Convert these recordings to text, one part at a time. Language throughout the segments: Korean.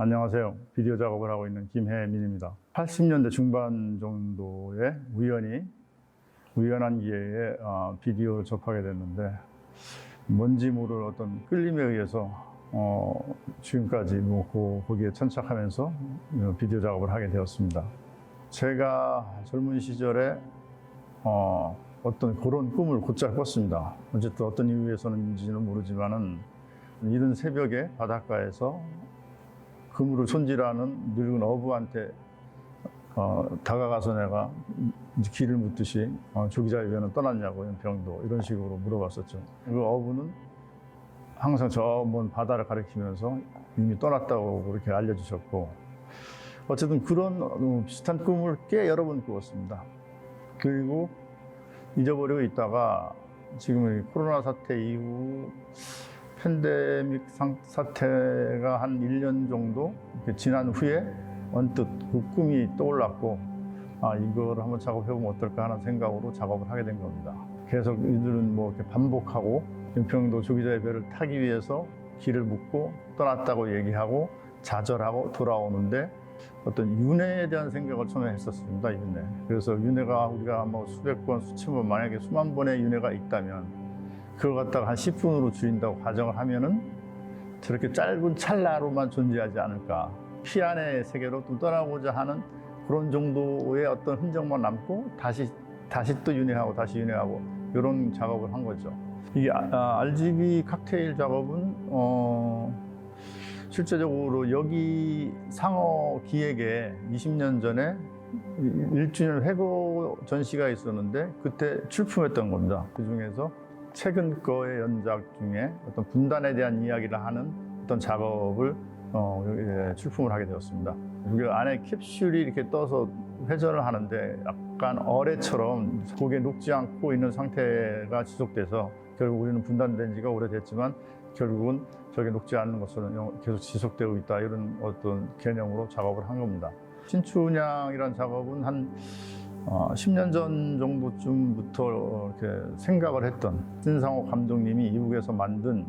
안녕하세요. 비디오 작업을 하고 있는 김혜민입니다. 80년대 중반 정도에 우연한 기회에 비디오를 접하게 됐는데 뭔지 모를 어떤 끌림에 의해서 지금까지 거기에 천착하면서 비디오 작업을 하게 되었습니다. 제가 젊은 시절에 어떤 그런 꿈을 곧잘 꿨습니다. 어쨌든 어떤 이유에서는지는 모르지만은 이른 새벽에 바닷가에서 그물을 손질하는 늙은 어부한테 다가가서 내가 길을 묻듯이 조기자의 배는 떠났냐고 연평도 이런 식으로 물어봤었죠. 그 어부는 항상 저 먼 바다를 가리키면서 이미 떠났다고 그렇게 알려주셨고, 어쨌든 그런 비슷한 꿈을 꽤 여러 번 꾸었습니다. 그리고 잊어버리고 있다가 지금 코로나 사태 이후 팬데믹 사태가 한 1년 정도 지난 후에 언뜻 그 꿈이 떠올랐고, 이거를 한번 작업해보면 어떨까 하는 생각으로 작업을 하게 된 겁니다. 계속 이들은 이렇게 반복하고 연평도 조기자의 배를 타기 위해서 길을 묻고 떠났다고 얘기하고 좌절하고 돌아오는데, 어떤 윤회에 대한 생각을 처음에 했었습니다. 윤회. 그래서 윤회가 우리가 수백 번, 수천 번, 만약에 수만 번의 윤회가 있다면 그걸 갖다가 한 10분으로 줄인다고 가정을 하면은 저렇게 짧은 찰나로만 존재하지 않을까. 피안의 세계로 또 떠나고자 하는 그런 정도의 어떤 흔적만 남고 다시 또 윤회하고 다시 윤회하고 이런 작업을 한 거죠. 이 RGB 칵테일 작업은 실제적으로 여기 상어 기획에 20년 전에 1주년 회고 전시가 있었는데 그때 출품했던 겁니다. 그 중에서 최근 거의 연작 중에 어떤 분단에 대한 이야기를 하는 어떤 작업을 출품을 하게 되었습니다. 그 안에 캡슐이 이렇게 떠서 회전을 하는데 약간 어뢰처럼 고개 녹지 않고 있는 상태가 지속돼서 결국 우리는 분단된 지가 오래됐지만 결국은 저게 녹지 않는 것으로 계속 지속되고 있다, 이런 어떤 개념으로 작업을 한 겁니다. 신춘향이라는 작업은 한 10년 전 정도쯤부터 이렇게 생각을 했던 신상호 감독님이 이북에서 만든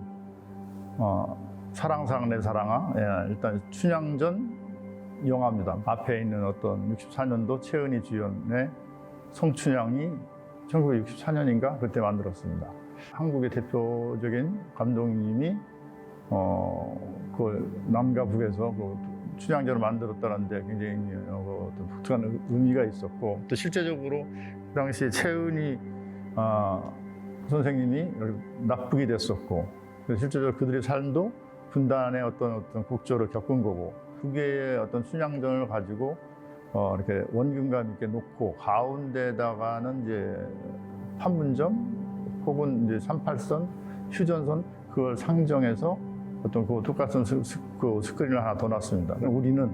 사랑사랑 내 사랑아, 일단 춘향전 영화입니다. 앞에 있는 어떤 64년도 최은희 주연의 성춘향이 1964년인가 그때 만들었습니다. 한국의 대표적인 감독님이 그 남과 북에서 그 춘향전을 만들었다는데 굉장히 어떤 독특한 의미가 있었고, 또 실제적으로 그 당시에 최은희 선생님이 납북이 됐었고, 실제적으로 그들의 삶도 분단의 어떤 곡절을 겪은 거고, 두 개의 어떤 춘향전을 가지고 이렇게 원근감 있게 놓고 가운데다가는 이제 판문점 혹은 이제 38선, 휴전선 그걸 상정해서 어떤 그 똑같은 스크린을 하나 더 놨습니다. 우리는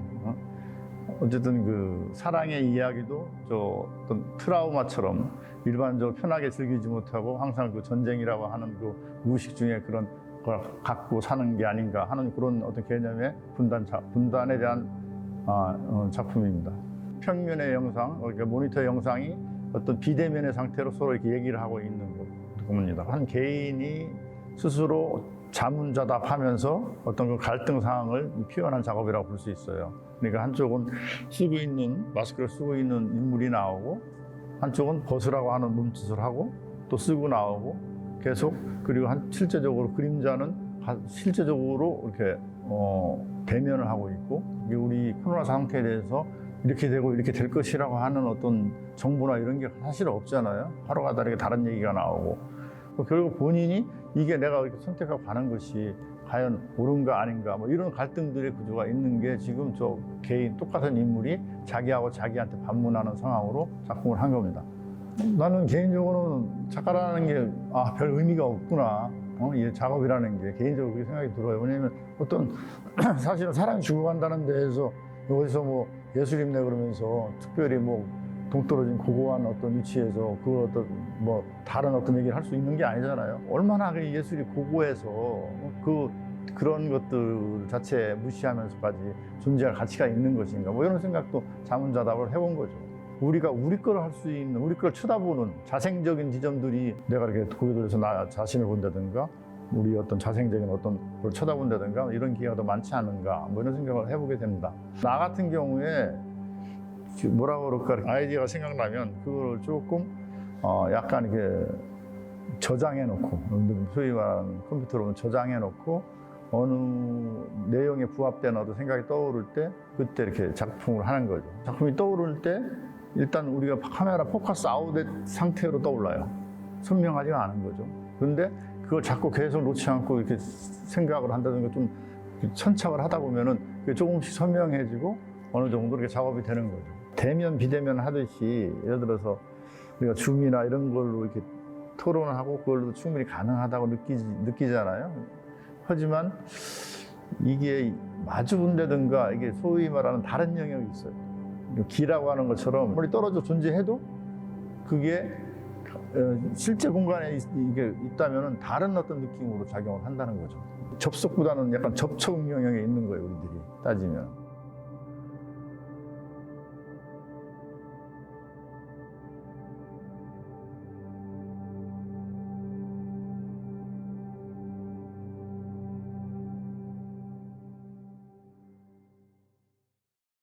어쨌든 그 사랑의 이야기도 저 어떤 트라우마처럼 일반적으로 편하게 즐기지 못하고 항상 그 전쟁이라고 하는 그 무의식 중에 그런 걸 갖고 사는 게 아닌가 하는 그런 어떤 개념의 분단에 대한 작품입니다. 평면의 영상, 그러니까 모니터 영상이 어떤 비대면의 상태로 서로 이렇게 얘기를 하고 있는 겁니다. 한 개인이 스스로 자문자답하면서 어떤 그 갈등 상황을 표현한 작업이라고 볼 수 있어요. 그러니까 한쪽은 마스크를 쓰고 있는 인물이 나오고, 한쪽은 벗으라고 하는 몸짓을 하고 또 쓰고 나오고 계속, 그리고 실제적으로 그림자는 실제적으로 이렇게 대면을 하고 있고, 우리 코로나 상태에 대해서 이렇게 되고 이렇게 될 것이라고 하는 어떤 정보나 이런 게 사실 없잖아요. 하루가 다르게 다른 얘기가 나오고, 결국 본인이 이게 내가 이렇게 선택하고 가는 것이 과연 옳은가 아닌가 이런 갈등들의 구조가 있는 게 지금 저 개인 똑같은 인물이 자기하고 자기한테 반문하는 상황으로 작품을 한 겁니다. 나는 개인적으로는 작가라는 게 별 의미가 없구나, 이 작업이라는 게 개인적으로 그렇게 생각이 들어요. 왜냐면 어떤 사실은 사람이 죽어간다는 데에서 어디서 예술입네 그러면서 특별히 동떨어진 고고한 어떤 위치에서 그 어떤 다른 어떤 얘기를 할 수 있는 게 아니잖아요. 얼마나 그 예술이 고고해서 그런 것들 자체 무시하면서까지 존재할 가치가 있는 것인가, 이런 생각도 자문자답을 해본 거죠. 우리가 우리 걸 할 수 있는, 우리 걸 쳐다보는 자생적인 지점들이, 내가 이렇게 고개 돌려서 나 자신을 본다든가 우리 어떤 자생적인 어떤 걸 쳐다본다든가 이런 기회가 더 많지 않은가 뭐 이런 생각을 해보게 됩니다. 나 같은 경우에 뭐라 그럴까 아이디어가 생각나면 그걸 조금 약간 이렇게 저장해 놓고 소위 말하는 컴퓨터로 저장해 놓고 어느 내용에 부합되는 어떤 생각이 떠오를 때 그때 이렇게 작품을 하는 거죠. 작품이 떠오를 때 일단 우리가 카메라 포커스 아웃의 상태로 떠올라요. 선명하지가 않은 거죠. 그런데 그걸 자꾸 계속 놓지 않고 이렇게 생각을 한다든가 좀 천착을 하다 보면은 그게 조금씩 선명해지고 어느 정도 이렇게 작업이 되는 거죠. 대면 비대면 하듯이 예를 들어서 우리가 줌이나 이런 걸로 이렇게 토론을 하고 그걸로도 충분히 가능하다고 느끼잖아요. 하지만 이게 마주 본다든가 이게 소위 말하는 다른 영역이 있어요. 기라고 하는 것처럼 멀리 떨어져 존재해도 그게 실제 공간에 이게 있다면 다른 어떤 느낌으로 작용을 한다는 거죠. 접속보다는 약간 접촉 영역에 있는 거예요, 우리들이 따지면.